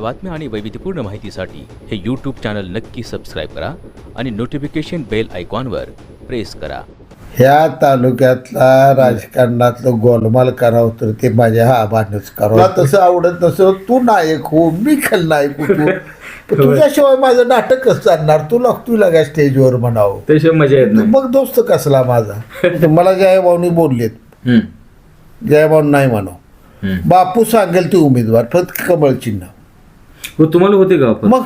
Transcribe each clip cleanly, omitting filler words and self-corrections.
बातम्या आणि वैविध्यपूर्ण माहितीसाठी हे यूट्यूब चॅनल नक्की सबस्क्राईब करा आणि नोटिफिकेशन बेल आयकॉनवर प्रेस करा. ह्या तालुक्यातला राजकारणातलं गोलमाल करावं तर ते माझ्या आबानच करावं. तसं आवडत नसं तू नायक हो, मी खलनायक हो. तू तुझ्याशिवाय माझं नाटक कसं चालणार? तू लागा स्टेजवर म्हणावं, त्याशिवाय मजा येत नाही. मग दोस्त कसला माझा? मला जयाभाऊनी बोललेत, जयाभाऊ नाही म्हणाव, बापू सांगेल ते उमेदवार फक्त कमळ चिन्ह. तुम्हाला होते का? मग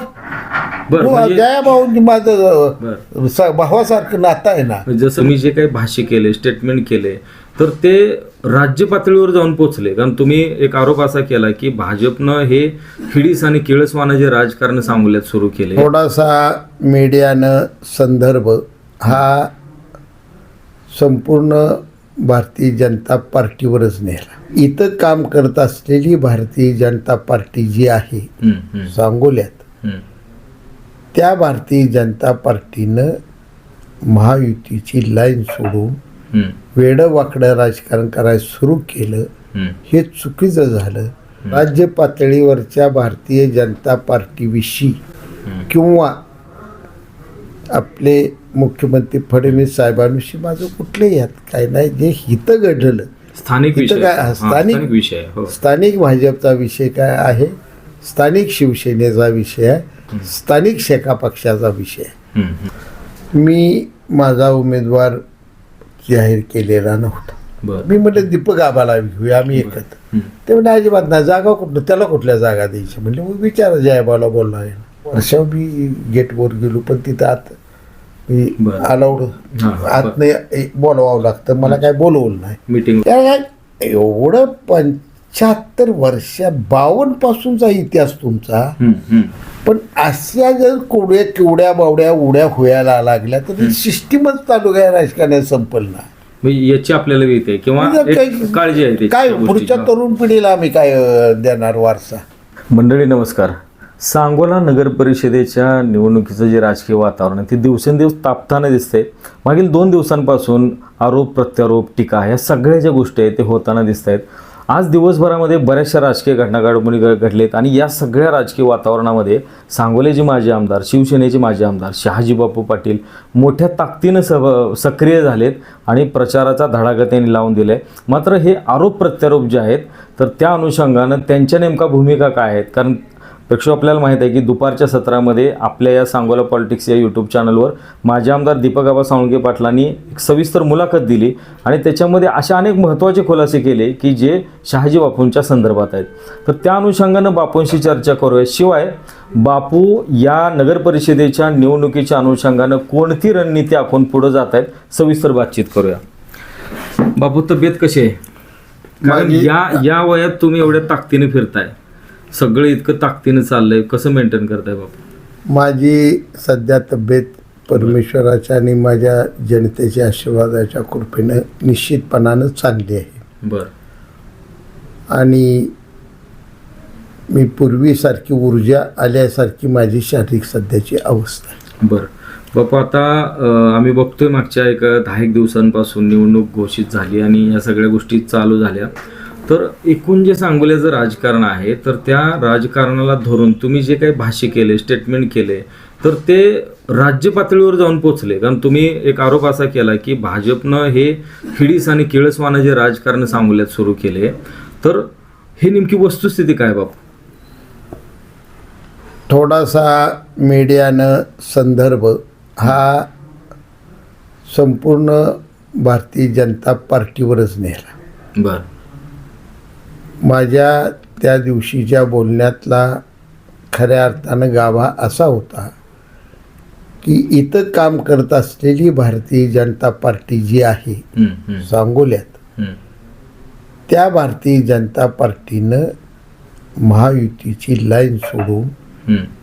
जयाभाऊ माझं भावासारखं नातं आहे ना. जसं मी जे काही भाष्य केले, स्टेटमेंट केले, तर ते राज्य पातळीवर जाऊन पोहोचले. कारण तुम्ही एक आरोप असा केला की भाजपनं हे खिडीस आणि किळसवानं जे राजकारण सांगोल्यात सुरू केले. थोडासा मीडियानं संदर्भ हा संपूर्ण भारतीय जनता पार्टीवरच नेला. इथं काम करत असलेली भारतीय जनता पार्टी जी आहे सांगोल्यात, त्या भारतीय जनता पार्टीनं महायुतीची लाईन सोडून वेडं वाकडं राजकारण करायला सुरू केलं. हे चुकीचं झालं. राज्य पातळीवरच्या भारतीय जनता पार्टीविषयी किंवा आपले मुख्यमंत्री फडणवीस साहेबांविषयी माझं कुठलंही यात काय नाही. जे हितं घडलं स्थानिक विषय, स्थानिक भाजपचा विषय काय आहे, स्थानिक शिवसेनेचा विषय आहे, स्थानिक शेका पक्षाचा विषय आहे. मी माझा उमेदवार जाहीर केलेला नव्हता. मी म्हटलं दीपक आबाला घेऊया आम्ही एकत्र. ते म्हणजे अजिबात नाही, जागा कुठलं, त्याला कुठल्या जागा द्यायची म्हणजे मग विचारा जयाबाला बोलला आहे. वर्षा मी गेटवर गेलो, पण तिथं आत मी अलाउड आत नाही बोलवावं लागतं, मला काय बोलवलं नाही मीटिंग. एवढं 75 वर्ष 52 पासूनचा इतिहास तुमचा, पण अशा जर केवड्या बावड्या उड्या व्हायला लागल्या तर सिस्टीमच तालुक्या राजकारणात संपल ना. याची आपल्याला येते किंवा काळजी आहे काय पुढच्या तरुण पिढीला आम्ही काय देणार वारसा. मंडळी नमस्कार. सांगोला नगर परिषदेच्या निवडणुकीचं जे राजकीय वातावरण आहे ते दिवसेंदिवस तापताना दिसतंय. मागील 2 दिवसांपासून आरोप प्रत्यारोप टीका ह्या सगळ्या ज्या गोष्टी आहेत ते होताना दिसत आहेत. आज दिवसभरामध्ये बऱ्याचशा राजकीय घटनाघडामोडी घडलेत आणि या सगळ्या राजकीय वातावरणामध्ये सांगोल्याचे माजी आमदार, शिवसेनेचे माजी आमदार शहाजी बापू पाटील मोठ्या ताकदीनं सक्रिय झालेत आणि प्रचाराचा धडाका त्यांनी लावून दिला आहे. मात्र हे आरोप प्रत्यारोप जे आहेत तर त्या अनुषंगानं त्यांच्या नेमका भूमिका काय आहेत? कारण प्रेक्षक आपल्याला माहीत आहे की दुपारच्या सत्रामध्ये आपल्या या सांगोला पॉलिटिक्स या यूट्यूब चॅनलवर माजी आमदार दीपक आबा साळुंखे पाटलांनी एक सविस्तर मुलाखत दिली आणि त्याच्यामध्ये अशा अनेक महत्त्वाचे खुलासे केले की जे शहाजी बापूंच्या संदर्भात आहेत. तर त्या अनुषंगानं बापूंशी चर्चा करूया. शिवाय बापू या नगर परिषदेच्या निवडणुकीच्या अनुषंगानं कोणती रणनीती आपण पुढे जात आहेत सविस्तर बातचीत करूया. बापू, तब्येत कशी आहे? कारण या वयात तुम्ही एवढ्या ताकदीने फिरताय, सगळं इतकं ताकदीनं चाललंय, कसं मेंटेन करताय बापू? माझी सध्या तब्येत परमेश्वराच्या आणि माझ्या जनतेच्या आशीर्वादाच्या कृपेनं निश्चितपणानं चांगली आहे. बरं. आणि मी पूर्वीसारखी ऊर्जा आल्यासारखी माझी शारीरिक सध्याची अवस्था आहे. बरं बापू, आता आम्ही बघतोय मागच्या 10 दिवसांपासून निवडणूक घोषित झाली आणि या सगळ्या गोष्टी चालू झाल्या. तर एकूण जे सांगोल्याचं राजकारण आहे तर त्या राजकारणाला धरून तुम्ही जे काही भाष्य केले, स्टेटमेंट केले, तर ते राज्य पातळीवर जाऊन पोचले. कारण तुम्ही एक आरोप असा केला की भाजपनं हे खिडीस आणि किळसवानं जे राजकारण सांगोल्यात सुरू केले, तर हे नेमकी वस्तुस्थिती काय बापू? थोडासा मीडियानं संदर्भ हा संपूर्ण भारतीय जनता पार्टीवरच नेला. बरं. माझ्या त्या दिवशीच्या बोलण्यातला खऱ्या अर्थानं गाभा असा होता की इथं काम करत असलेली भारतीय जनता पार्टी जी आहे सांगोल्यात, त्या भारतीय जनता पार्टीनं महायुतीची लाईन सोडून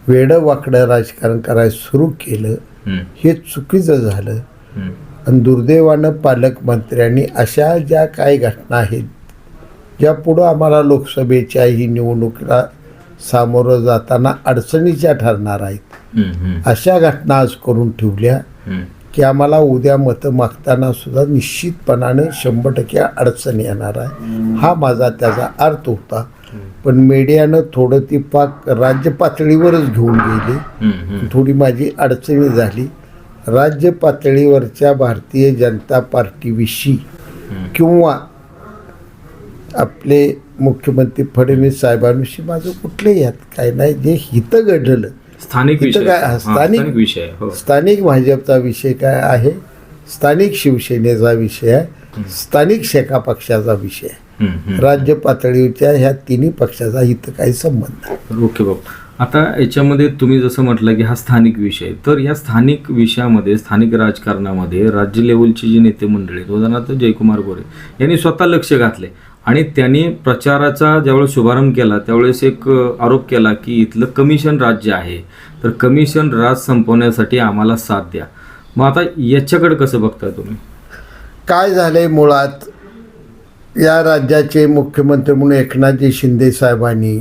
वेडं वाकडं राजकारण करायला सुरू केलं. हे चुकीचं झालं. आणि दुर्दैवानं पालकमंत्र्यांनी अशा ज्या काही घटना आहेत ज्या पुढं आम्हाला लोकसभेच्याही निवडणुकीला सामोरं जाताना अडचणीच्या ठरणार आहेत, अशा घटना आज करून ठेवल्या की आम्हाला उद्या मतं मागताना सुद्धा निश्चितपणाने 100% अडचण येणार आहे. हा माझा त्याचा अर्थ होता. पण मीडियानं थोडं ती पाक राज्य पातळीवरच घेऊन गेली. थोडी माझी अडचणी झाली. राज्य पातळीवरच्या भारतीय जनता पार्टीविषयी किंवा आपले मुख्यमंत्री फडणवीस साहेबांविषयी माझं कुठलंही यात काय नाही. जे हितं घडलं स्थानिक इथं विषय, काय स्थानिक विषय. हो. स्थानिक भाजपचा विषय काय आहे, स्थानिक शिवसेनेचा विषय आहे, स्थानिक शेका पक्षाचा विषय आहे. राज्य पातळीवरच्या ह्या तिन्ही पक्षाचा इथं काही संबंध आहे. ओके बाबू. आता याच्यामध्ये तुम्ही जसं म्हटलं की हा स्थानिक विषय, तर या स्थानिक विषयामध्ये, स्थानिक राजकारणामध्ये राज्य लेवलची जी नेते मंडळी आहेत, उदाहरणार्थ जयकुमार गोरे यांनी स्वतः लक्ष घातले आणि त्यांनी प्रचाराचा ज्यावेळेस शुभारंभ केला त्यावेळेस एक आरोप केला की इथलं कमिशन राज्य आहे, तर कमिशन राज संपवण्यासाठी आम्हाला साथ द्या. मग आता याच्याकडे कसं बघताय तुम्ही? काय झालंय, मुळात या राज्याचे मुख्यमंत्री म्हणून एकनाथजी शिंदे साहेबांनी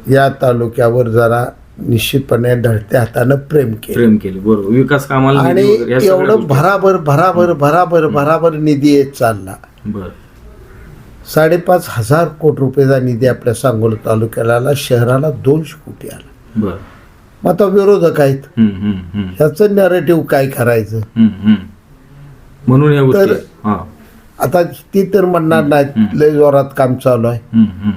या तालुक्यावर जरा निश्चितपणे ढळत्या हातानं प्रेम केले. बरोबर. विकास कामाला आणि निधी वगैरे या सगळ्या एवढं गोष्टी. भराभर निधी येत चालला. बरं. 5,500 कोटी रुपयाचा निधी आपल्या सांगोला तालुक्याला आला, शहराला 200 कोटी आला. बरं. मग आता विरोधक आहेत, ह्याचं नॅरेटिव्ह काय करायचं? म्हणून या गोष्टी. हां. आता ती तर म्हणणार नाहीत लय जोरात काम चालू आहे,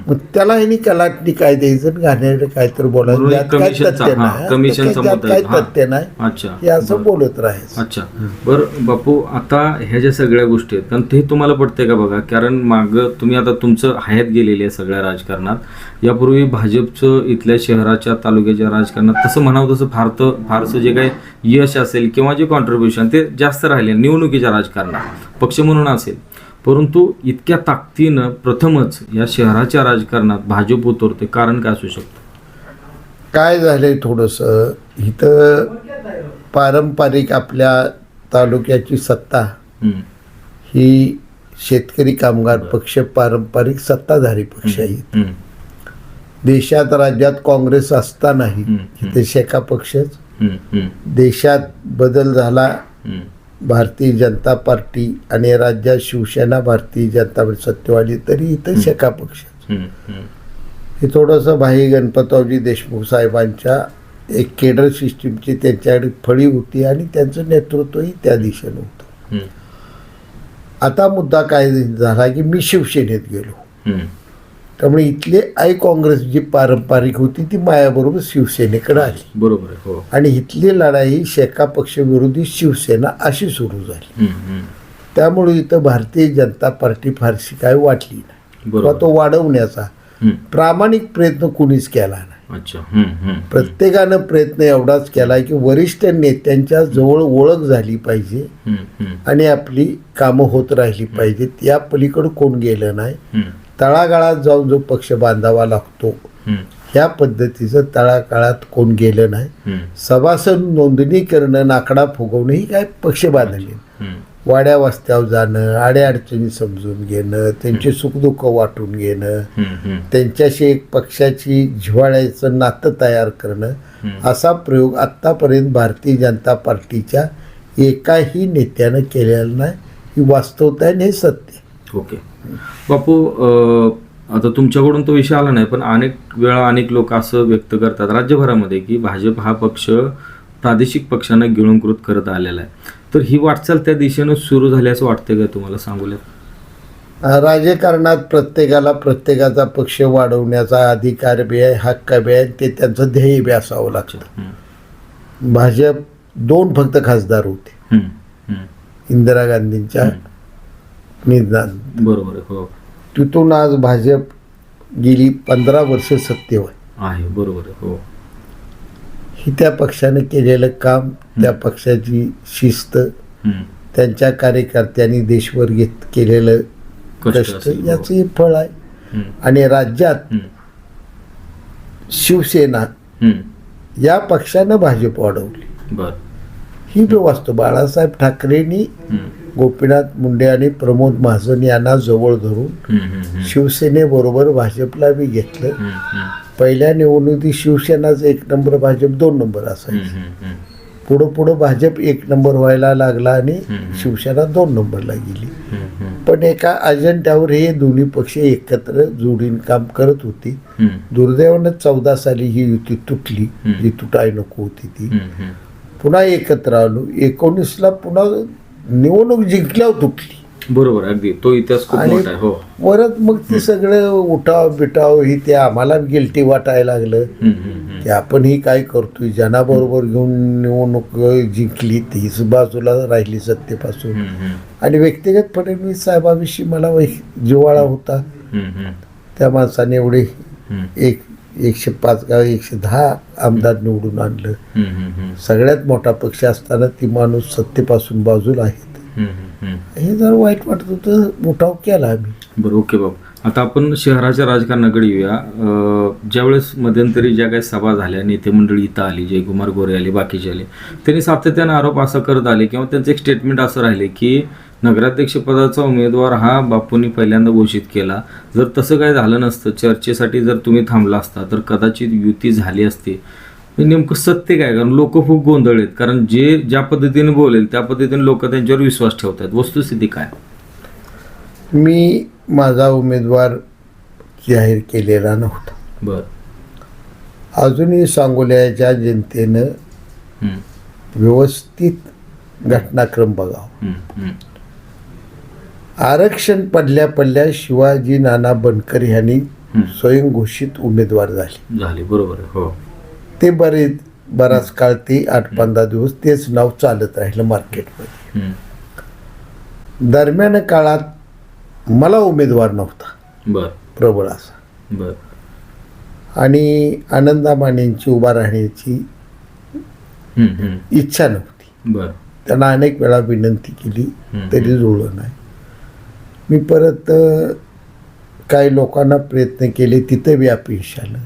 मग त्याला ह्यांनी कलाटणी काय द्यायचं, घाणेरडं काय तर बोलायचं, म्हणून त्यात काय कमिशनचा- तथ्य हां, नाही, कमिशनचा त्यात मुद्दा काय आहे. हां. तथ्य नाही, अच्छा. हे असं बोलत राहायचं. अच्छा. बरं बापू, आता ह्या ज्या सगळ्या गोष्टी आहेत, कारण ते तुम्हाला पडतंय का बघा, कारण मागं तुम्ही आता तुमचं हयात गेलेली आहे सगळ्या राजकारणात. यापूर्वी भाजपचं इथल्या शहराच्या तालुक्याच्या राजकारणात तसं म्हणावं तसं फारसं जे काही यश असेल किंवा जे कॉन्ट्रीब्युशन ते जास्त राहिले निवडणुकीच्या राजकारणात पक्ष म्हणून असेल, परंतु इतक्या ताकदीनं प्रथमच या शहराच्या राजकारणात भाजप उतरते, कारण काय असू शकतं? काय झालंय, थोडंसं इथं पारंपरिक आपल्या तालुक्याची सत्ता ही शेतकरी कामगार पक्ष पारंपरिक सत्ताधारी पक्ष आहे. देशात राज्यात काँग्रेस असतानाही इथे शेका पक्षच. देशात बदल झाला, भारतीय जनता पार्टी आणि राज्यात शिवसेना भारतीय जनता पार्टी सत्तेवाली, तरी इथं शेका पक्ष. हे थोडंसं भाई गणपतरावजी देशमुख साहेबांच्या एक केडर सिस्टीमची त्यांच्याकडे फळी होती आणि त्यांचं नेतृत्वही त्या दिशेनं होतं. आता मुद्दा काय झाला की मी शिवसेनेत गेलो, त्यामुळे इथले आय काँग्रेस जी पारंपरिक होती ती मायाबरोबर शिवसेनेकडे आली. बरोबर आहे. हो. आणि इथली लढाई शेका पक्षविरोधी शिवसेना अशी सुरू झाली. त्यामुळे इथं भारतीय जनता पार्टी फारशी काय वाटली नाही, किंवा तो वाढवण्याचा प्रामाणिक प्रयत्न कुणीच केला नाही. अच्छा. प्रत्येकानं प्रयत्न एवढाच केला की वरिष्ठ नेत्यांच्या जवळ ओळख झाली पाहिजे आणि आपली कामं होत राहिली पाहिजेत. या पलीकडे कोण गेलं नाही. तळागाळात जाऊन जो पक्ष बांधावा लागतो ह्या पद्धतीचं तळागाळात कोण गेलं नाही. सभासद नोंदणी करणं, नाकडा फुगवणं ही काय पक्ष बांधली. वाड्या वस्त्यावर जाणं, अडचणी समजून घेणं, त्यांची सुखदुःख वाटून घेणं, त्यांच्याशी एक पक्षाची जिव्हाळ्याचं नातं तयार करणं, असा प्रयोग आत्तापर्यंत भारतीय जनता पार्टीच्या एकाही नेत्यानं केलेला नाही. ही वास्तवता आहे, हे सत्य. ओके बापू, आता तुमच्याकडून तो विषय आला नाही, पण अनेक वेळा अनेक लोक असं व्यक्त करतात राज्यभरामध्ये की भाजप हा पक्ष प्रादेशिक पक्षांना गिळंकृत करत आलेला आहे. तर ही वाटचाल त्या दिशेनं सुरू झाली असं वाटतंय का तुम्हाला? सांगूयात. राजकारणात प्रत्येकाला प्रत्येकाचा पक्ष वाढवण्याचा अधिकार बी आहे, हक्क बी आहे, ते त्यांचं ध्येय बी असावं लागतं. भाजप 2 फक्त खासदार होते इंदिरा गांधींच्या निधनात. बरोबर आहे. हो. तिथून आज भाजप गेली 15 वर्ष सत्तेवर आहे. बरोबर आहे. हो. ही त्या पक्षाने केलेलं काम, त्या पक्षाची शिस्त, त्यांच्या कार्यकर्त्यांनी देशभर केलेलं कष्ट याचं हे फळ आहे. आणि राज्यात शिवसेना या पक्षानं भाजप वाढवली. ही व्यवस्था बाळासाहेब ठाकरेंनी गोपीनाथ मुंडे आणि प्रमोद महाजन यांना जवळ धरून शिवसेनेबरोबर भाजपला बी घेतलं. पहिल्या निवडणुकीत शिवसेनाच 1 नंबर, भाजप 2 नंबर असायची. पुढं भाजप 1 नंबर व्हायला लागला आणि शिवसेना 2 नंबरला गेली. पण एका अजेंड्यावर हे दोन्ही पक्ष एकत्र जोडीन काम करत होते. दुर्दैवानं 14 साली ही युती तुटली, जी तुटाय नको होती ती. पुन्हा एकत्र आलो. 19ला पुन्हा निवडणूक जिंकल्यावर तुटली. बरोबर, अगदी तो इतिहास खूप आणि मोठा आहे. हो. परत मग ते सगळं उठाव बिटाव ही ते आम्हाला गिल्टी वाटायला लागलं की आपण ही काय करतोय. जनाबरोबर घेऊन निवडणूक जिंकली, तीच बाजूला राहिली सत्तेपासून. आणि व्यक्तिगत फडणवीस साहेबाविषयी मला जिव्हाळा होता. त्या माणसाने एवढे 105 का 110 आमदार निवडून आणलं. सगळ्यात मोठा पक्ष असताना ती माणूस सत्तेपासून बाजूला आहेत. हे जर वाईट वाटत होतं, उठाव केला आम्ही. बरं, ओके बाबा. आता आपण शहराच्या राजकारणाकडे येऊया. ज्यावेळेस मध्यंतरी ज्या काही सभा झाल्या, नेते मंडळी इथं आली, जयकुमार गोरे आले, बाकीचे आले, त्यांनी सातत्याने आरोप असा करत आले किंवा त्यांचं एक स्टेटमेंट असं राहिले की नगराध्यक्षपदाचा उमेदवार हा बापूंनी पहिल्यांदा घोषित केला. जर तसं काय झालं नसतं, चर्चेसाठी जर तुम्ही थांबला असता तर कदाचित युती झाली असती. नेमकं सत्य काय? कारण लोक खूप गोंधळ आहेत. कारण जे ज्या पद्धतीने बोलेल त्या पद्धतीने लोक त्यांच्यावर विश्वास ठेवतात. वस्तुस्थिती काय? मी माझा उमेदवार जाहीर केलेला नव्हता. बर. अजूनही सांगोल्याच्या जनतेनं व्यवस्थित घटनाक्रम बघावा. आरक्षण पडल्या शिवाजी नाना बनकर यांनी स्वयंघोषित उमेदवार झाले. बरोबर आहे. हो. ते बराच काळ ते 8-15 दिवस तेच नाव चालत राहिलं मार्केटमध्ये. दरम्यान काळात मला उमेदवार नव्हता. बर. प्रबळ असा. बर. आणि आनंदा मानेंची उभा राहण्याची इच्छा नव्हती. बर. त्यांना अनेक वेळा विनंती केली तरी जुळलं नाही. मी परत काही लोकांना प्रयत्न केले, तिथं बी अपयश आलं.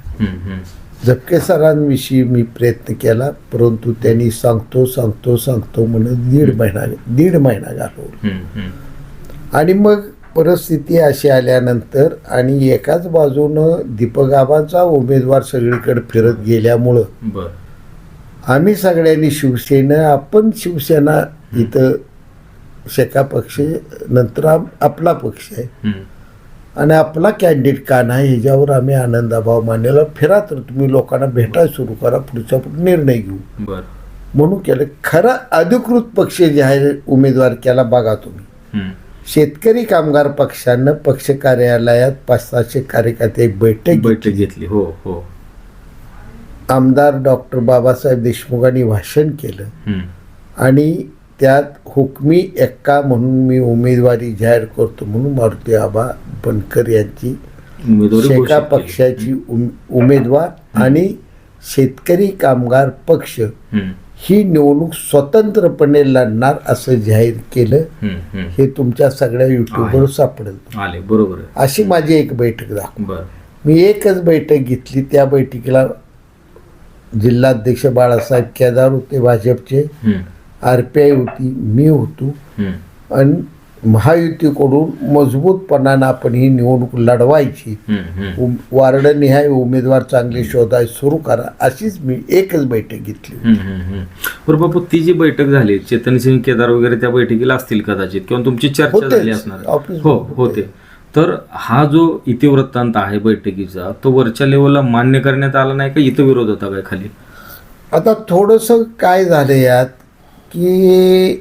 झपके सरांविषयी मी प्रयत्न केला, परंतु त्यांनी सांगतो म्हणून दीड महिना घालवला. आणि मग परिस्थिती अशी आल्यानंतर आणि एकाच बाजूनं दीपकआबांचा उमेदवार सगळीकडे फिरत गेल्यामुळं आम्ही सगळ्यांनी आपण शिवसेना इथं शेका पक्ष, नंतर आपला पक्ष आहे आणि आपला कॅन्डिडेट का नाही ह्याच्यावर आम्ही आनंदाभाव मानेला. फिरा तर तुम्ही लोकांना भेटायला सुरू करा, पुढचा निर्णय घेऊ म्हणून केलं. खरा अधिकृत पक्ष जाहीर उमेदवार केला बघा तुम्ही. शेतकरी कामगार पक्षानं पक्ष कार्यालयात 500-600 कार्यकर्ते बैठक घेतली. हो हो. आमदार डॉक्टर बाबासाहेब देशमुखांनी भाषण केलं आणि त्यात हुकमी एक्का म्हणून मी उमेदवारी जाहीर करतो म्हणून मारुती आबा बनकर यांची शेका पक्षाची उमेदवार आणि शेतकरी कामगार पक्ष ही निवडणूक स्वतंत्रपणे लढणार असं जाहीर केलं. हे तुमच्या सगळ्या युट्यूबवर सापडेल. बरोबर. अशी माझी एक बैठक दाखव. मी एकच बैठक घेतली. त्या बैठकीला जिल्हाध्यक्ष बाळासाहेब केदार होते भाजपचे, RPI होती, मी होतो आणि महायुतीकडून मजबूतपणानं आपण ही निवडणूक लढवायची. वार्डनिहाय उमेदवार चांगले शोधाय सुरू करा, अशीच मी एकच बैठक घेतली. बरं बापू, ती जी बैठक झाली, चेतनसिंग केदार वगैरे त्या बैठकीला असतील कदाचित किंवा तुमची चर्चा झाली असणार. हो होते. तर हा जो इतिवृत्तांत आहे बैठकीचा, तो वरच्या लेवलला मान्य करण्यात आला नाही का? इथं विरोध होता काय खाली? आता थोडंसं काय झालं यात की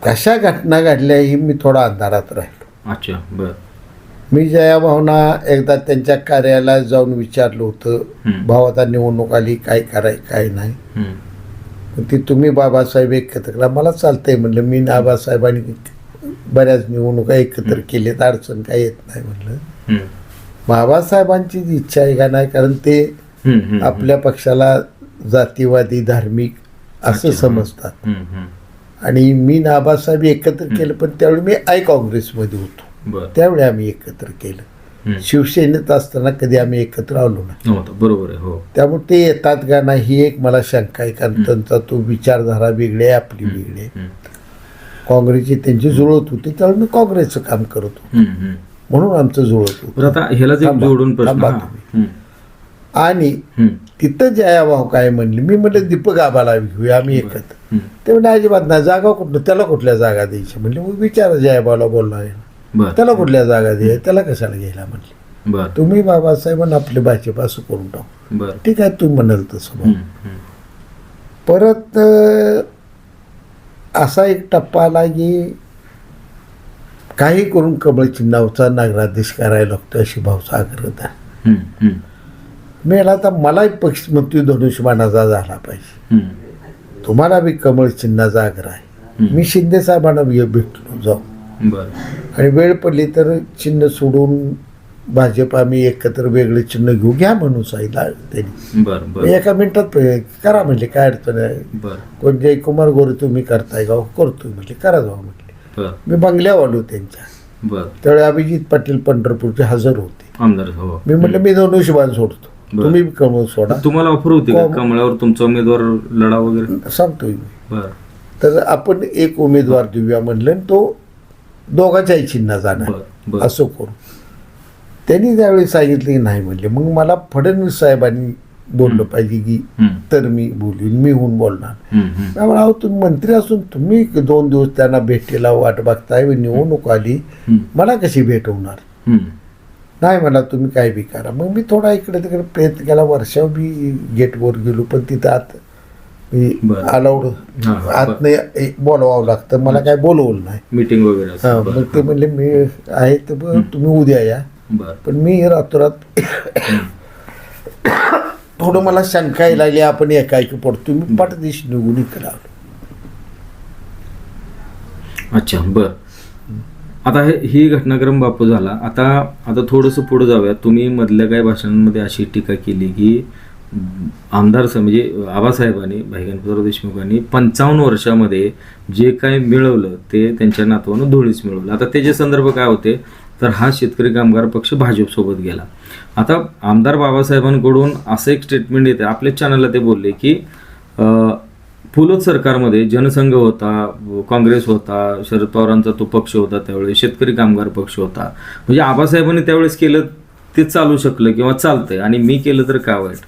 कशा घटना घडल्या ही मी थोडा अंधारात राहिलो. अच्छा. बरं. मी जयाभावना एकदा त्यांच्या कार्यालयात जाऊन विचारलं होतं, भाऊ आता निवडणूक आली, काय कराय काय नाही. ती तुम्ही बाबासाहेब एकत्र करा. मला चालतंय म्हणलं. मी बाबासाहेबांनी बऱ्याच निवडणुका एकत्र केल्यात, अडचण काय येत नाही म्हणलं. बाबासाहेबांची इच्छा आहे का नाही, कारण ते आपल्या पक्षाला जातीवादी धार्मिक असं समजतात. आणि मी नाबासाहेब एकत्र केलं, पण त्यावेळी मी काँग्रेसमध्ये होतो. त्यावेळी आम्ही एकत्र केलं. शिवसेनेत असताना कधी आम्ही एकत्र आलो नाही. बरोबर आहे. हो. त्यामुळे ते येतात का नाही ही एक मला शंका आहे, कारण त्यांचा तो विचारधारा वेगळी आहे, आपली वेगळी आहे. काँग्रेसची त्यांची जुळत होती, त्यावेळी मी काँग्रेसचं काम करत होतो म्हणून आमचं जुळत होतं. आता ह्याला जोडून प्रश्न, आणि तिथं जयाभाऊ काय म्हणले, मी म्हटलं दीपक आबाला घेऊया आम्ही एकत्र. ते म्हणजे अजिबात नाही, जागा कुठं त्याला कुठल्या जागा द्यायची म्हणले. मग विचारा जयाभाऊला बोलला आहे त्याला कुठल्या जागा द्यायच्या, त्याला कशाला घ्यायला म्हटले. तुम्ही बाबासाहेबांना आपले भाजप असं करून टाकू. ठीक आहे तुम्ही म्हणाल तसं. परत असा एक टप्पा आला की काही करून कमळ चिन्हावरचा नगराधीश करायला लागतो अशी भाऊचा आग्रह. मी आता मलाही पक्ष म्हणतो धनुष्यबाणाचा झाला पाहिजे, तुम्हाला बी कमळ चिन्हाचा आग्रह आहे. मी शिंदे साहेबांना भेटलो जाऊ आणि वेळ पडली तर चिन्ह सोडून भाजप आम्ही एकत्र वेगळे चिन्ह घेऊ घ्या म्हणून सांगितलं त्यांनी. एका मिनिटात करा म्हटले, काय अडचण आहे. कोण जयकुमार गोरे तुम्ही करताय का, करतोय म्हटले, करा जाऊ म्हटले. मी बंगल्यावर आलो त्यांच्या. त्यावेळी अभिजित पाटील पंढरपूरचे हजर होते. मी म्हटलं मी धनुष्यबाण सोडतो, तुम्ही कमळ सोडा. तुम्हाला ऑफर होती का कमळावर तुमचा उमेदवार लढा वगैरे? सांगतोय मी. तर आपण एक उमेदवार देऊया म्हणलं, तो दोघांच्याही चिन्ह जाणार असं करू. त्यांनी त्यावेळी सांगितलं की नाही म्हणले. मग मला फडणवीस साहेबांनी बोललं पाहिजे की तर मी बोलीन, मी होऊन बोलणार. त्यामुळे अहो तुम्ही मंत्री असून तुम्ही 2 दिवस त्यांना भेटीला वाट बघताय, निवडणूक आली, मला कशी भेट होणार. नाही मला तुम्ही काय बी करा. मग मी थोडा इकडे तिकडे प्रयत्न केला. वर्षाव बी गेटवर गेलो, पण तिथं आत मी अलाउड आत नाही बोलवावं लागतं, मला काय बोलवलं नाही मीटिंग वगैरे. मग ते म्हणले मी आहे तर तुम्ही उद्या या. पण मी रातोरात थोडं मला शंका यायला लागली, आपण एकाएकी पडतो. मी पाठदिश निघून इकडे आलो. अच्छा बर. आता ही घटनाक्रम बापू झाला. आता थोडंसं पुढे जाऊया. तुम्ही मधल्या काही भाषणांमध्ये अशी टीका केली की आमदार म्हणजे आबासाहेबांनी, भाईगणपतराव देशमुखांनी 55 वर्षामध्ये जे काही मिळवलं ते त्यांच्या नातवानं धुळीच मिळवलं. आता त्याचे संदर्भ काय होते तर हा शेतकरी कामगार पक्ष भाजपसोबत गेला. आता आमदार बाबासाहेबांकडून असं एक स्टेटमेंट येते, आपल्या चॅनलला ते बोलले की फुलत सरकारमध्ये जनसंघ होता, काँग्रेस होता, शरद पवारांचा तो पक्ष होता, त्यावेळेस शेतकरी कामगार पक्ष होता. म्हणजे आबासाहेबांनी त्यावेळेस केलं ते चालू शकलं किंवा चालतंय आणि मी केलं तर काय वाईट.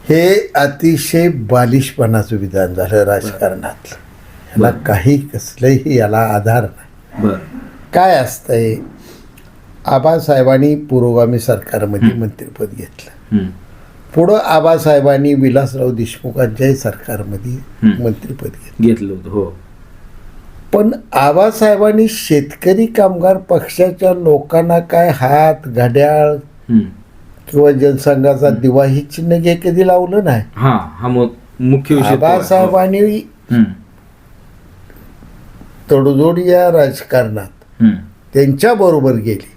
हे अतिशय बालिशपणाचं विधान झालं राजकारणातलं. ह्याला काही कसलंही याला आधार नाही. काय असतंय, आबासाहेबांनी पुरोगामी सरकारमध्ये मंत्रिपद घेतलं. पुढं आबासाहेबांनी विलासराव देशमुखांच्याही सरकारमध्ये मंत्रिपद घेतलं होतं. हो. पण आबासाहेबांनी शेतकरी कामगार पक्षाच्या लोकांना काय हात, घड्याळ किंवा जनसंघाचा दिवा ही चिन्ह घे कधी लावलं नाही. हा मुख्य विषय. आबासाहेबांनी तडजोड या राजकारणात त्यांच्या बरोबर गेली,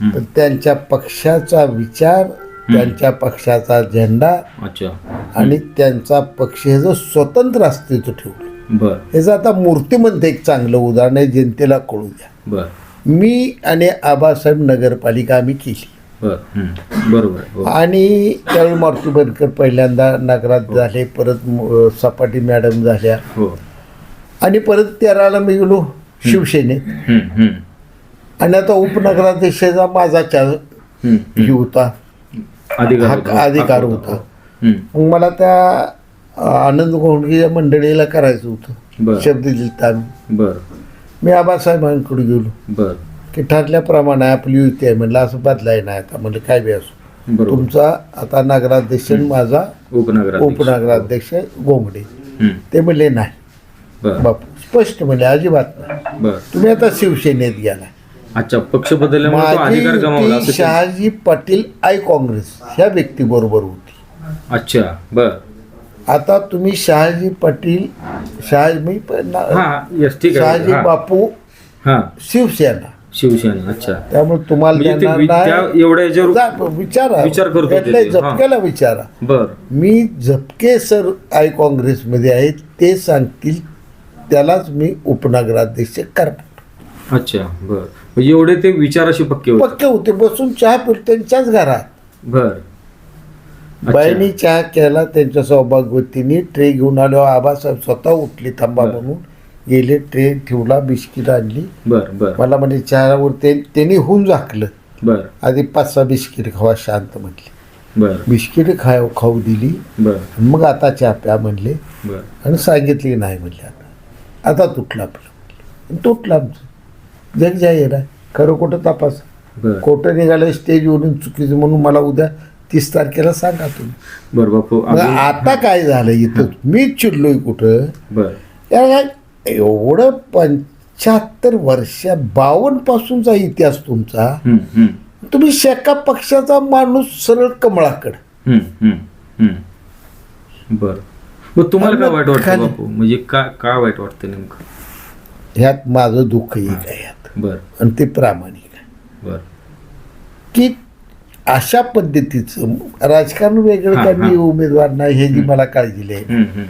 पण त्यांच्या पक्षाचा विचार, त्यांच्या पक्षाचा झेंडा आणि त्यांचा पक्ष हे जो स्वतंत्र अस्तित्व ठेवलं, याचं आता मूर्तिमंत एक चांगलं उदाहरण आहे, जनतेला कळू द्या. मी आणि आबासाहेब नगरपालिका आम्ही केली. बरोबर. आणि त्यावेळी मारुती बनकर पहिल्यांदा नगरात झाले, परत सपाटी मॅडम झाल्या, आणि परत 13ला मी गेलो शिवसेनेत. आणि आता उपनगराध्यक्षाचा माझा ही होता, अधिकार होता. मग मला त्या आनंद गोंडगे मंडळीला करायचं होतं, शब्द दिलता आम्ही. मी आबासाहेबांकडे गेलो की ठरल्याप्रमाणे आपली युती आहे म्हणलं, असं बदलाय नाही आता. म्हणजे काय बी असो, तुमचा आता नगराध्यक्ष माझा उपनगराध्यक्ष गोंगडे. ते म्हणले नाही बापू, स्पष्ट म्हणजे अजिबात नाही, तुम्ही आता शिवसेनेत गेला. अच्छा, पक्ष बदलल्यामुळे अधिकार गमावला. शहाजी पाटील आय काँग्रेस ह्या व्यक्ती बरोबर होती. अच्छा बर. आता तुम्ही शहाजी पाटील, शहाजी बापू शिवसेना. अच्छा. त्यामुळे तुम्हाला झपक्याला विचारा. मी झपके सर आय काँग्रेसमध्ये आहेत, ते सांगतील त्यालाच मी उपनगराध्यक्ष करणार. अच्छा बर. म्हणजे एवढे ते विचाराशी पक्के होते. बसून चहा पिलो त्यांच्याच घरात. बर. बाईनी चहा केला त्यांच्या सौभाग्यवतीने. ट्रे घेऊन आलो, आबासाहेब स्वतः उठली थांबा म्हणून, गेले, ट्रे ठेवला, बिस्किट आणली. मला म्हणजे चहावर त्यांनी होऊन झाकलं. आधी 5-6 बिस्किट खावा शांत म्हटली. बर बिस्किट खाऊ दिली. बर मग आता चहा प्या म्हणले बर आणि सांगितले नाही म्हणले. आता तुटला आपलं, तुटला आमचं जग जाहीर आहे. खरं खोटं तपास. बर खोटं निघालं स्टेजवरून चुकीचं म्हणून मला उद्या 30 तारखेला सांगा तुम्ही. बर बापू मग आता काय झालं इथं मीच चिडलोय कुठं. बर या एवढं 75 वर्ष 52 पासूनचा इतिहास तुमचा. तुम्ही शेका पक्षाचा माणूस सरळ कमळाकडे. बर मग तुम्हाला काय वाईट वाटतं खाली. बापू, म्हणजे का वाईट वाटतं नेमकं? ह्यात माझं दुःख एक आहे यात, बर आणि ते प्रामाणिक आहे बर की अशा पद्धतीचं राजकारण वेगळं हा, का हा. मी उमेदवार नाही हे जी मला काळजी आहे.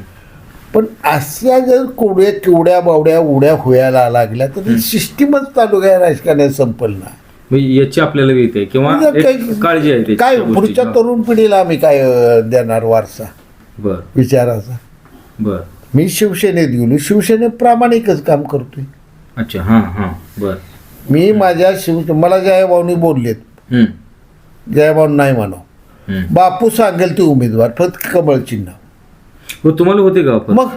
पण अशा जर केवड्या बावड्या उड्या व्हायला लागल्या तर सिस्टीमच तालुका या राजकारणात संपल ना. म्हणजे याची आपल्याला भीती आहे किंवा म्हणजे एक काही- काळजी आहे त्याची काय त्या गोष्टीची. पुढच्या तरुण पिढीला आम्ही काय देणार वारसा बर विचाराचा. बर मी शिवसेनेत गेलो, शिवसेनेत प्रामाणिकच काम करतोय अच्छा हां हां बर मी. माझ्या मला जयाभाऊनी बोललेत, जयाभाऊ नाही म्हणाव, बापू सांगेल ते उमेदवार फक्त कमळ चिन्ह. हो तुम्हाला होते का आपण मग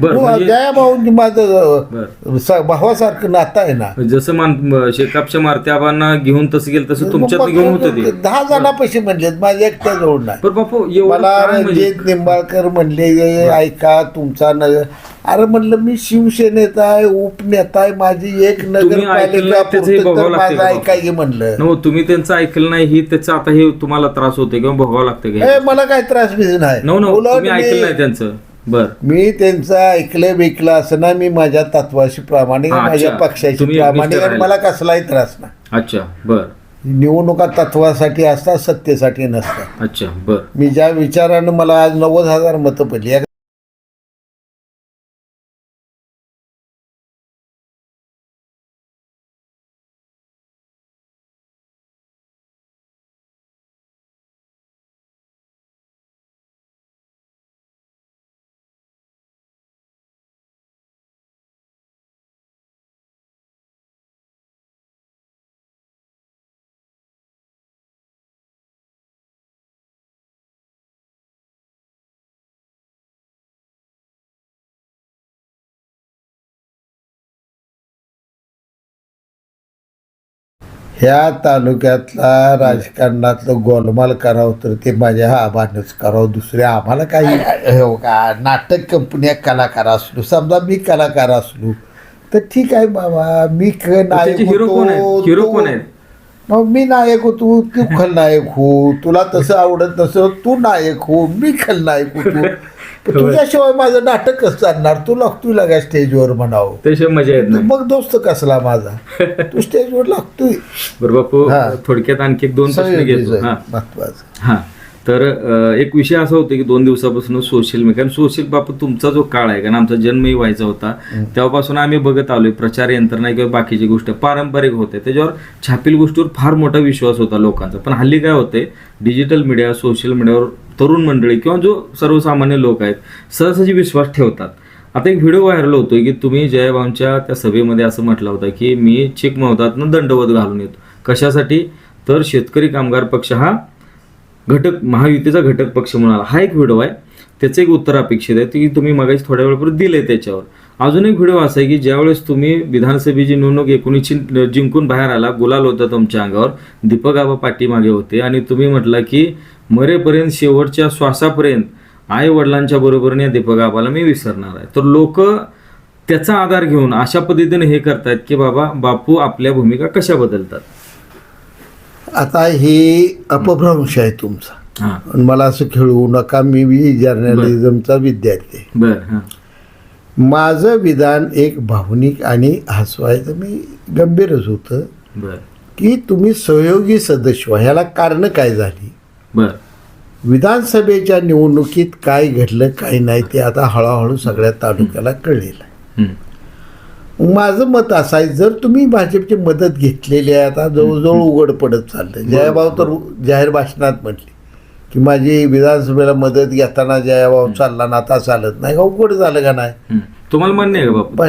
बर म्हणजे जयाभाऊ माझं बर भावासारखं नातं आहे ना. जसं शेकापच्या मारत्या आबांना घेऊन तसं गेलं तसं तुमच्यात घेऊन होतं ते. 10 जणांपाशी म्हणलेत, माझ्या एकट्या जवळ नाही. पण बापू एवढं मला काय म्हणजे रणजित निंबाळकर म्हणले ऐका तुमचा अरे म्हणलं मी शिवसेनेचा आहे, उपनेता आहे, माझी एक ऐकलं नगरपालिका त्याचंही पुरतं तर बघावं लागतंय माझं का ऐका की म्हणलं. हो तुम्ही त्यांचं ऐकलं नाही ही त्याचा आता हे तुम्हाला त्रास होते किंवा भोगावं लागतं का? ए, मला काय त्रास बिस नाही. नो नो उलट तुम्ही ऐकलं नाही त्यांचं. बर मी त्यांचं ऐकलं बिकलं असं ना. मी माझ्या तत्वाशी प्रामाणिक आहे, हा, माझ्या अच्छा. पक्षाशी तुम्ही प्रामाणिक एकनिष्ठ आहे, मला कसलाही त्रास नाही. अच्छा बर निवडणुका तत्वासाठी असतात, सत्तेसाठी नसतात. अच्छा बर मी ज्या विचारानं मला आज 90,000 मतं पडली. ह्या तालुक्यातला राजकारणातलं गोलमाल करावं तर ते माझ्या आबानच करावं. दुसरे आम्हाला काही हो का. नाटक कंपन्या कलाकार असलो, समजा मी कलाकार असलो तर ठीक आहे बाबा, मी नायक हिरो कोण आहे? होतो, हिरो कोण आहेत? मग मी नायक होतो, तू खलनायक हो. तुला तसं आवडत नसं तू नायक हो, मी खलनायक होतो. पण तुझ्याशिवाय माझं नाटक कसं चालणार. तू लागतोय लागा स्टेजवर म्हणावं, त्याशिवाय मजा येत नाही. मग दोस्त कसला माझा. तू स्टेजवर लागतोय. बरं बापू हा. थोडक्यात आणखी एक दोन प्रश्न घेतो. हा महत्वाचं. हा तर एक विषय असा होता की 2 दिवसापासून सोशल मीडिया, कारण सोशल बापू तुमचा जो काळ आहे, कारण आमचा जन्मही व्हायचा होता तेव्हापासून आम्ही बघत आलोय प्रचार यंत्रणा किंवा बाकीची गोष्ट पारंपरिक होते, त्याच्यावर छापील गोष्टीवर फार मोठा विश्वास होता लोकांचा. पण हल्ली काय होते, डिजिटल मीडिया सोशल मीडियावर तरुण मंडळी किंवा जो सर्वसामान्य लोक आहेत सहजासहजी विश्वास ठेवतात. आता एक व्हिडिओ व्हायरल होतोय की तुम्ही जयभाऊंच्या त्या सभेमध्ये असं म्हटलं होतं की मी चिक मौतातनं दंडवत घालून येतो. कशासाठी? तर शेतकरी कामगार पक्ष हा घटक महायुतीचा घटक पक्ष म्हणाला. हा एक व्हिडिओ आहे, त्याचं एक उत्तर अपेक्षित आहे की तुम्ही मगाशी थोड्या वेळापूर्वी दिले त्याच्यावर. अजून एक व्हिडिओ असा आहे की ज्यावेळेस तुम्ही विधानसभेची निवडणूक 19 जिंकून बाहेर आला, गुलाल होता तुमच्या अंगावर, दीपक आबा पाठीमागे होते आणि तुम्ही म्हटलं की मरेपर्यंत शेवटच्या श्वासापर्यंत आई वडिलांच्या बरोबरीने दीपक आबाला मी विसरणार आहे. तर लोक त्याचा आधार घेऊन अशा पद्धतीने हे करतायत की बाबा बापू आपल्या भूमिका कशा बदलतात. आता हे अपभ्रंश आहे तुमचा. हा आणि मला असं खेळवू नका. मी जर्नलिझमचा विद्यार्थी आहे. बर हा माझं विधान एक भावनिक आणि हसवायचं मी गंभीरच होतं बर की तुम्ही सहयोगी सदस्य व्हा. ह्याला कारण काय झाली, बर विधानसभेच्या निवडणुकीत काय घडलं काय नाही ते आता हळूहळू सगळ्या तालुक्याला कळलेलं आहे. माझं मत असं आहे, जर तुम्ही भाजपची मदत घेतलेली आहे, आता जवळजवळ उघड पडत चाललं. जयाभाऊ तर जाहीर भाषणात म्हटले की माझी विधानसभेला मदत घेताना जयाभाऊ चालला ना, आता चालत नाही का, उघड झालं का नाही. तुम्हाला मान्य आहे का बापू?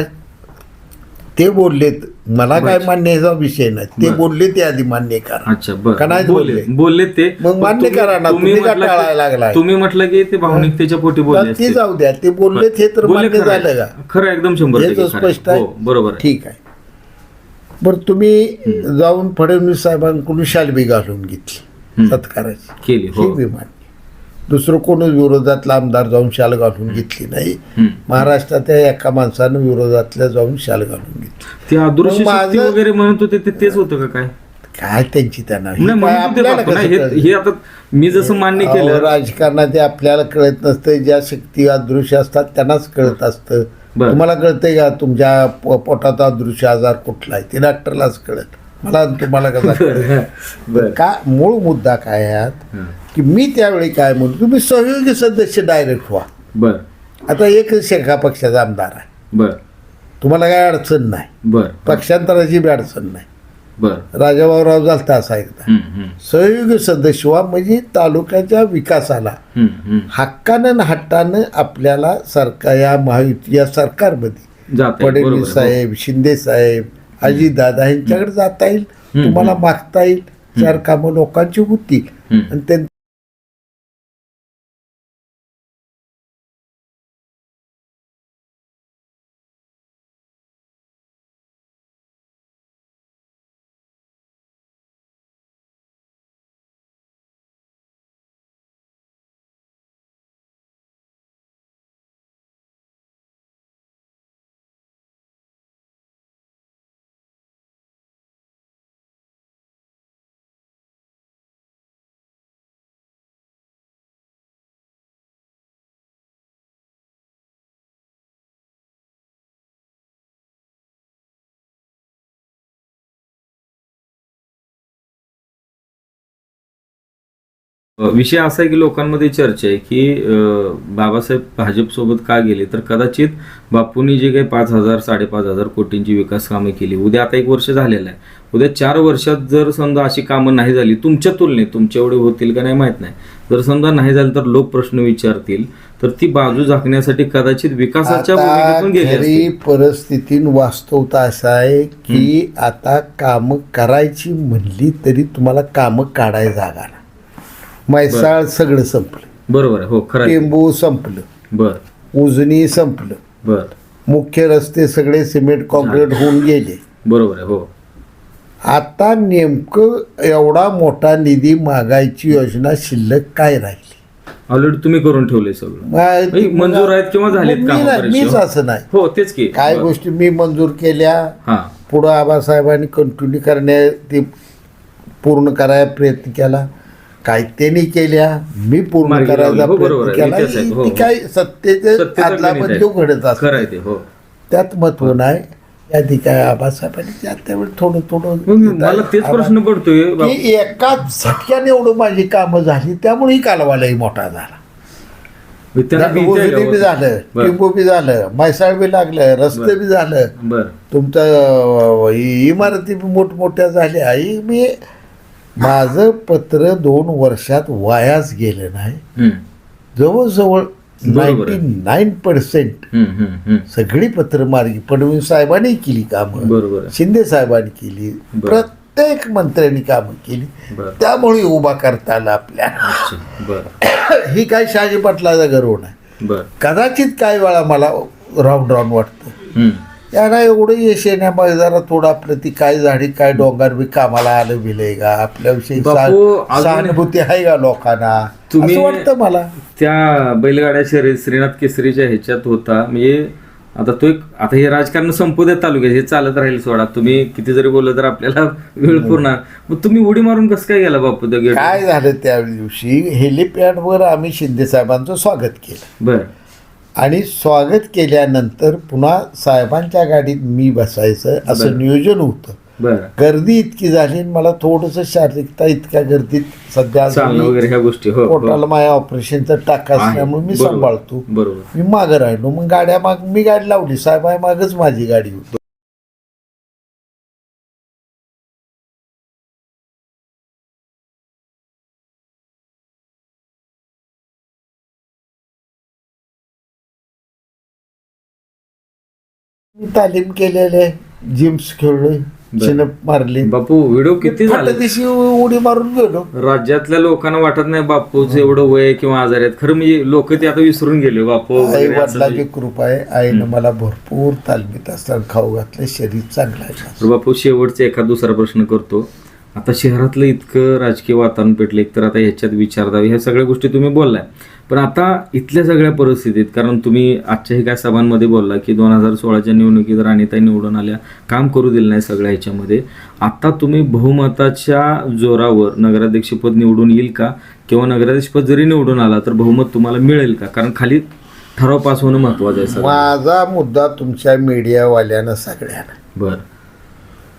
ते बोललेत मला काय मान्य याचा विषय नाही, ते बरं. बोलले ते आधी मान्य करा. अच्छा बरं का नाही बोलले बोलले? बोलले ते मग मान्य तुम्ही- करा ना, तुम्ही तुम्ही का म्हटलं टाळायला की- लागलाय? तुम्ही म्हटलं की ते भावनिकतेच्या पोटी बोलले तर ते असतील. जाऊ द्या, ते बोलले ते तर बोलले मान्य खरं आहे. झालं का? खरं एकदम 100% हे तर खरं आहे. स्पष्ट आहे. हो, बरोबर आहे. ठीक आहे. बरं, तुम्ही जाऊन फडणवीस साहेबांकडून शालबी घालून घेतली सत्काराची, केली ही हो बी मान्य. दुसरं कोणच विरोधातला आमदार जाऊन शाल घालून घेतली नाही. महाराष्ट्रात एका माणसानं विरोधातल्या जाऊन शाल घालून घेतली. ते अदृश्य मग शक्ती माझं- वगैरे म्हणत होते ते तेच होतं का काय? काय त्यांची त्यांना नाही, हे काय म्हणत होते आपल्याला बापू, कसं नाही, कळलं? हे आता मी जसं मान्य अहो, केलं राजकारणात ते आपल्याला कळत नसतं, ज्या शक्ती अदृश्य असतात त्यांनाच कळत असतं. बरं. तुम्हाला कळतंय का तुमच्या पोटात अदृश्य आजार कुठला आहे? ते डॉक्टरलाच कळत, मला आणि तुम्हाला कसा कळत? बरं. का मूळ मुद्दा काय आहे की मी त्यावेळी काय म्हणतो, तुम्ही सहयोगी सदस्य डायरेक्ट व्हा. बर आता एक शेका पक्षाचा आमदार आहे, बर तुम्हाला काय अडचण नाही, बर पक्षांतराची बी अडचण नाही. बर राजाभाऊराव झालता असा एकदा. सहयोगी सदस्य व्हा, म्हणजे तालुक्याच्या विकासाला हक्कानं आणि हट्टानं आपल्याला सरकार या महायुती या सरकारमध्ये जात फडणवीस साहेब, शिंदे साहेब, अजितदादा यांच्याकडे जाता येईल, तुम्हाला मागता येईल, चार कामं लोकांची होतील आणि ते विषय असा आहे की लोकांमध्ये चर्चा आहे की बाबासाहेब भाजपसोबत का गेले, तर कदाचित बापूंनी जे काही 5,000 5,500 कोटींची विकास कामं केली, उद्या आता 1 वर्ष झालेलं आहे, उद्या 4 वर्षात जर समजा अशी कामं नाही झाली तुमच्या तुलनेत, तुमच्या एवढे होतील का नाही माहीत नाही, जर समजा नाही झालं तर लोक प्रश्न विचारतील, तर ती बाजू झाकण्यासाठी कदाचित विकासाच्या भूमिकेतून गेले खरी असतील. परिस्थितीत वास्तवता असा आहे की आता कामं करायची म्हणली तरी तुम्हाला कामं काढायला जागा नाही. म्हैसाळ सगळं संपलं, बरोबर आहे हो खरं आहे. टेंबू संपलं, बर उजनी संपलं, बर मुख्य रस्ते सगळे सिमेंट कॉन्क्रीट होऊन गेले. बरोबर आहे हो आता नेमकं एवढा मोठा निधी मागायची योजना शिल्लक काय राहिली? ऑलरेडी तुम्ही करून ठेवले सगळं, म्हणजे मंजूर आहेत किंवा झालेत कामं बरेचशी, मीच हो. असं नाही, हो तेच की काय गोष्टी मी मंजूर केल्या, हा पुढं आबासाहेबांनी कंटिन्यू ते पूर्ण करायला प्रयत्न केला, काही त्यांनी केल्या, मी पूर्ण मार्गी करायचा लावली. हो, बरोबर प्रयत्न आहे. केला. इतिहास आहे. हो, ती हो. काय सत्तेचे सत्तेचा आदला गणित बदलू आहे. घडत असतं, खरं आहे ते हो. त्यात महत्व नाही. यादी काय आबासाहेबांनी त्यावेळी थोडं मग मला तेच प्रश्न पडतोय की एकाच झटक्याने एवढं माझी कामं झाली, त्यामुळे ही कालवालाही मोठा झाला. त्यांना भीती आहे उजनी का? बी झालं, बरं. टिंबू बी झालं, म्हैसाळ बी लागलं, रस्ते बी झालं, बर तुमचं इमारती बी मोठमोठ्या झाल्या. मी माझं पत्र 2 वर्षात वायाच गेलं नाही. जवळजवळ बरोबर आहे. 99% सगळी पत्र मार्गी फडणवीस साहेबांनी केली कामं, बरोबर आहे. शिंदे साहेबांनी केली, बरं. प्रत्येक मंत्र्यांनी कामं केली, बरं. त्यामुळे उभा करता आला आपल्याला. अच्छा बर ही काय शहाजी पाटलाचा गर्व नाही. बर कदाचित काही वेळा मला राऊंड वाटतं, यांना एवढं यश येण्यामुळे जरा थोडं आपलं ती काय झाडी काय डोंगर बी कामाला आलं बिलय का, आपल्याविषयी बापू, अजून- सहानुभूती आहे का लोकांना, तुम्ही- असं वाटतं मला. त्या बैलगाड्या शर्यत श्रीनाथ केसरीच्या ह्याच्यात होता, म्हणजे आता तो एक, आता हे राजकारण संपू द्या तालुक्यात, हे चालत राहील सोडा, तुम्ही किती जरी बोललं तर आपल्याला वेळ पुरणार. मग तुम्ही उडी मारून कसं काय गेला बापू त्या गेट? काय झालं त्या दिवशी हेलिपॅडवर आम्ही शिंदे साहेबांचं स्वागत केलं, बर आणि स्वागत केल्यानंतर पुन्हा साहेबांच्या गाडीत मी बसायचं असं बरं. नियोजन होतं. बर गर्दी इतकी झाली आणि मला थोडंसं शारीरिकता इतक्या गर्दीत सध्या चालणं वगैरे ह्या गोष्टी हो, हो पोटाला माझ्या ऑपरेशनचा टाका आहे. असल्यामुळे मी बरोबर. सांभाळतो, बरोबर मी मागं राहिलो. मग मी गाडी लावली, साहेब मागच माझी गाडी होती. मी तालीम केलेले जिम्स खेळलोय, चिनप मारली, बापू व्हिडिओ किती झाले, दिवशी उडी मारून गेलो. राज्यातल्या लोकांना वाटत नाही बापूचं एवढं वय किंवा आजार आहेत, खरं म्हणजे लोक ते आता विसरून गेले बापू आई वगैरे असं वडिलांची कृपा आहे. आईनं मला भरपूर तालमीत असताना खाऊ घातलं, शरीर चांगलं आहे. तर बापू शेवटचा एखाद दुसरा प्रश्न करतो. आता शहरातलं इतकं राजकीय वातावरण पेटलं, एकतर आता ह्याच्यात विचारधावे ह्या सगळ्या गोष्टी तुम्ही बोललाय, पण आता इथल्या सगळ्या परिस्थितीत, कारण तुम्ही आजच्याही काय सभांमध्ये बोलला की 2016च्या निवडणुकीत राणीताई निवडून आल्या, काम करू दिलं नाही सगळ्या ह्याच्यामध्ये, आता तुम्ही बहुमताच्या जोरावर नगराध्यक्षपद निवडून येईल का, किंवा नगराध्यक्षपद जरी निवडून आला तर बहुमत तुम्हाला मिळेल का, कारण खाली ठराव पास होणं महत्वाचं आहे सर. माझा मुद्दा तुमच्या मीडियावाल्यांना सगळ्यांना, बरं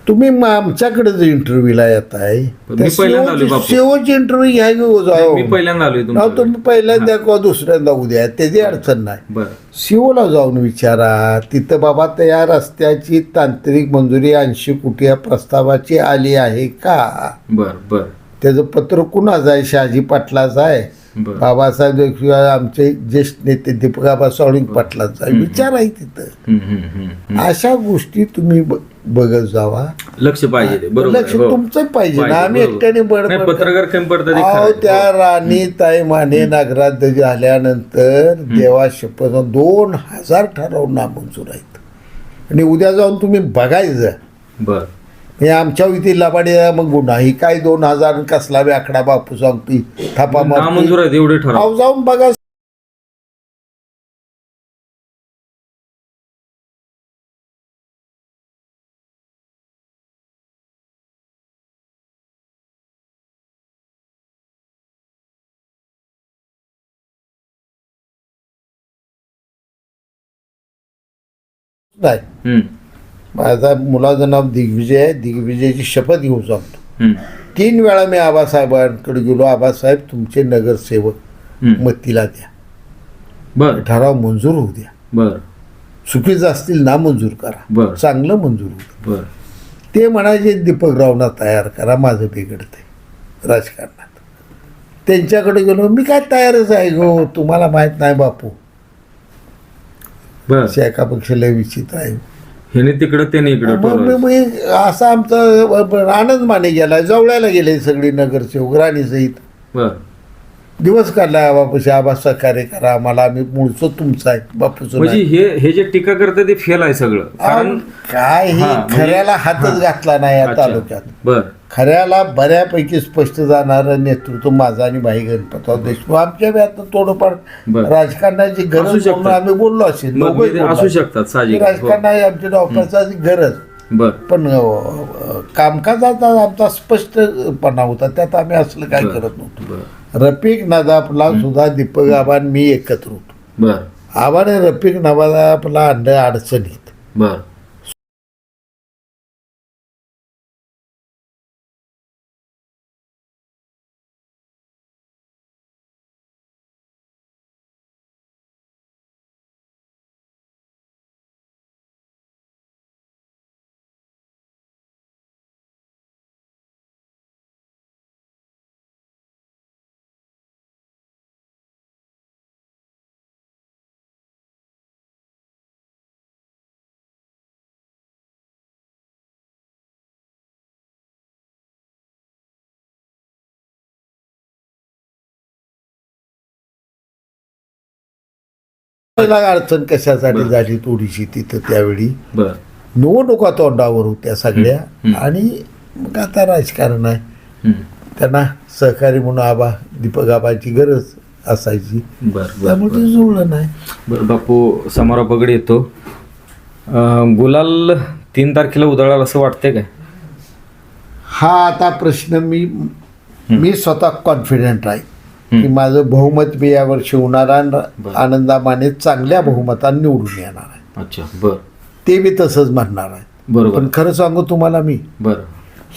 तुम्ही आमच्याकडे जो इंटरव्ह्यूला येत आहे मी पहिल्यांदा आलोय बापू. शेवटची इंटरव्ह्यू घ्या घेऊ जाऊ. मी पहिल्यांदा आलोय अहो, तुम्ही पहिल्यांदा किंवा दुसऱ्यांदा उद्या, त्याची अडचण नाही. बरं शिवला जाऊन विचारा, तिथं बाबा त्या रस्त्याची तांत्रिक मंजुरी 80 कोटी या प्रस्तावाची आली आहे का, बरं बरं त्याचं पत्र कुणाचं आहे, शहाजी पाटलाचं आहे, बरं बाबासाहेब किंवा आमचे ज्येष्ठ नेते दीपकआबा साळुंके पाटलाचं आहे, विचाराय तिथं. अशा गोष्टी तुम्ही बघत जावा, लक्ष पाहिजे ते, बरोबर लक्ष आहे, हो. तुमचं पाहिजे ना. पाहिजे, आम्ही बरोबर. एकट्याने नाही, पत्रकार कमी पडतात हे खरं अहो, आहे. त्या राणीताई माने नगराध्यक्ष झाल्यानंतर देवा शपथ 2000 ठराव नामंजूर आहेत, आणि उद्या जाऊन तुम्ही बघायचं. बरं हे आमच्या इथे लबाडी मग गुन्हा ही काय 2000 कसला बी आकडा बापू सांगतो थापा नामंजूर आहेत एवढे ठराव. अहो, जाऊन बघा. नाही, हम्म, माझा मुलाचं नाव दिग्विजय आहे, दिग्विजयची शपथ घेऊन सांगतो. हम्म, 3 वेळा मी आबासाहेबांकडे गेलो, आबासाहेब तुमचे नगरसेवक हम्म. मतीला द्या, बरं ठराव मंजूर होऊ द्या, बरं चुकीचं असतील ना मंजूर करा, बरं चांगलं मंजूर होऊ द्या. बरं ते म्हणायचे दीपकरावना तयार करा, माझं बिघडतंय राजकारणात. त्यांच्याकडे गेलो, मी काय तयारच आहे गो, तुम्हाला माहित नाही बापू, बरं एका पक्षाला विचित्र आहे. ह्याने तिकडं त्याने इकडं मग ठरवायचं. मी असा आमचा आनंद माने गेला, जवळायला गेले सगळी नगरसेवक राणीसहित, बरं दिवस काढला. बापूशी आबा सहकार्य करा आम्हाला, आम्ही मूळचं तुमचं आहे, बापूचं म्हणजे नाही. हे जे टीका करतात ते फेल आहे सगळं, कारण अहो, काय हे हा, म्हणजे- खऱ्याला हातच घातला नाही या अच्छा. तालुक्यात. बरं खऱ्याला बऱ्यापैकी स्पष्ट जाणारं नेतृत्व माझं आणि भाई गणपतराव देशमुख. आमच्या व्यात थोडंफार बरं. राजकारणाची असू गरज शकतं. म्हणून आम्ही बोललो असेल, मग दोघंही ते बोललो असू असेल. शकतात साहजिक. राजकारण आहे आमच्या डॉक्टरची गरज, बरं पण कामकाजाचा आमचा स्पष्टपणा होता, त्यात आम्ही असलं काय बरं. करत नव्हतो. बरं रफिक नदाफला सुद्धा दीपक आबान मी एकत्र होतो. बरं आबाने रफिक नदाफला आणलं अडचणीत. बरं पहिला अडचण कशासाठी झाली थोडीशी तिथं त्यावेळी बरं निवडणुका तोंडावर होत्या सगळ्या, आणि मग आता राजकारण आहे, हम्म. त्यांना सहकारी म्हणून आबा दीपक आबाची गरज असायची, बरं त्यामुळे बरं ते जुळलं नाही. बरं बापू, समारोपाकडे येतो. गुलाल 3 तारखेला उधळाल असं वाटतंय काय? हा आता प्रश्न मी स्वतः कॉन्फिडेंट आहे की माझं बहुमत मी यावर्षी होणार आहे, आनंदा माने चांगल्या बहुमताने निवडून येणार आहे. अच्छा बरं ते मी तसंच म्हणणार आहे. बरोबर पण खरं सांगू तुम्हाला, मी बरं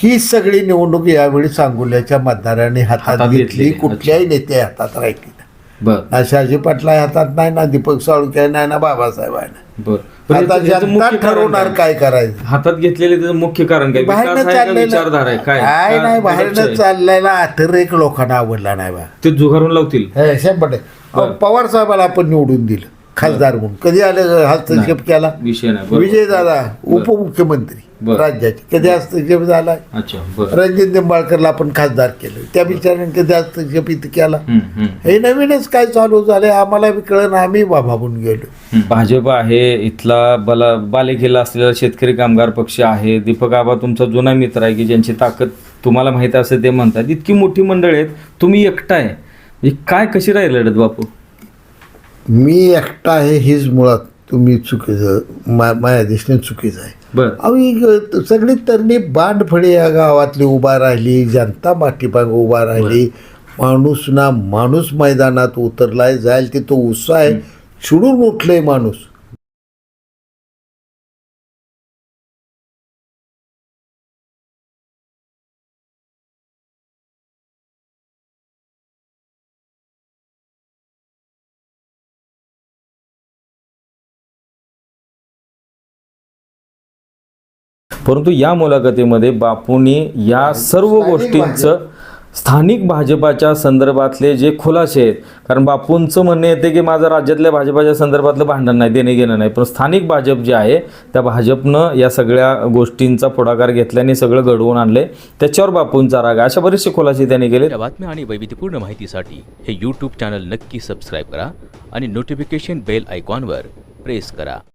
ही सगळी निवडणूक यावेळी सांगोल्याच्या मतदारांनी हातात हातात घेतली, घेतली. कुठल्याही नेत्या हातात राहिली नाही. बरं ना शहाजी पाटला हातात नाही, ना दीपक साळुंके नाही, ना बाबासाहेब आहे. बरं पण आता याचं जनता मुख्य कारण ठरवणार काय? काय करायचं. हातात घेतलेले त्याचं मुख्य कारण काय? बाहेरनं विकास आहे का चाललेलं विचारधारा आहे काय? काय का नाही, पक्ष बाहेरनं आहे? चाललेला अठरेक लोकांना आवडला नाही बा. ते जुगारून लावतील. हे 100%. बरं. पवार साहेबाला आपण निवडून दिलं, खासदार म्हणून कधी आले हस्तक्षेप केला? विषय नाही. विजय दादा उपमुख्यमंत्री बरं. राज्याचे कधी हस्तक्षेप झाला? अच्छा बरं. रणजित निंबाळकरला आपण खासदार केलं, त्या बिचाऱ्याने कधी हस्तक्षेप इथं केला? हे नवीनच काय चालू झालंय आम्हाला बी कळलं, आम्ही भाबून गेलो. भाजप आहे, इथला बालेकिल्ला असलेला शेतकरी कामगार पक्ष आहे, दीपक आबा तुमचा जुना मित्र आहे की ज्यांची ताकद तुम्हाला माहिती असेल ते म्हणतात, इतकी मोठी मंडळी आहेत, तुम्ही एकटा आहे, म्हणजे काय कशी राहील लढत बापू? मी एकटा आहे हेच मुळात तुम्ही चुकीचं माझ्या दृष्टीने चुकीचं आहे. बरं. अहो सगळी तरणी बांधफळे या गावातली उभा राहिली, जनता पाठीमागे उभा राहिली, माणूस ना माणूस मैदानात उतरलाय, जाईल ते तो उत्साह आहे, चिडून उठलंय माणूस. परंतु या मुलाखतीमध्ये बापूंनी या सर्व गोष्टींचं स्थानिक भाजपाच्या संदर्भातले जे खुलासे आहेत, कारण बापूंचं म्हणणं येते की माझं राज्यातल्या भाजपाच्या संदर्भातलं भांडण नाही, देणे घेणं नाही, पण स्थानिक भाजप जे आहे त्या भाजपनं या सगळ्या गोष्टींचा पुढाकार घेतल्याने सगळं घडवून आणले, त्याच्यावर बापूंचा राग, अशा बरेचसे खुलासे त्यांनी केले. या बातम्या आणि वैविध्यपूर्ण माहितीसाठी हे यूट्यूब चॅनल नक्की सबस्क्राईब करा आणि नोटिफिकेशन बेल आयकॉनवर प्रेस करा.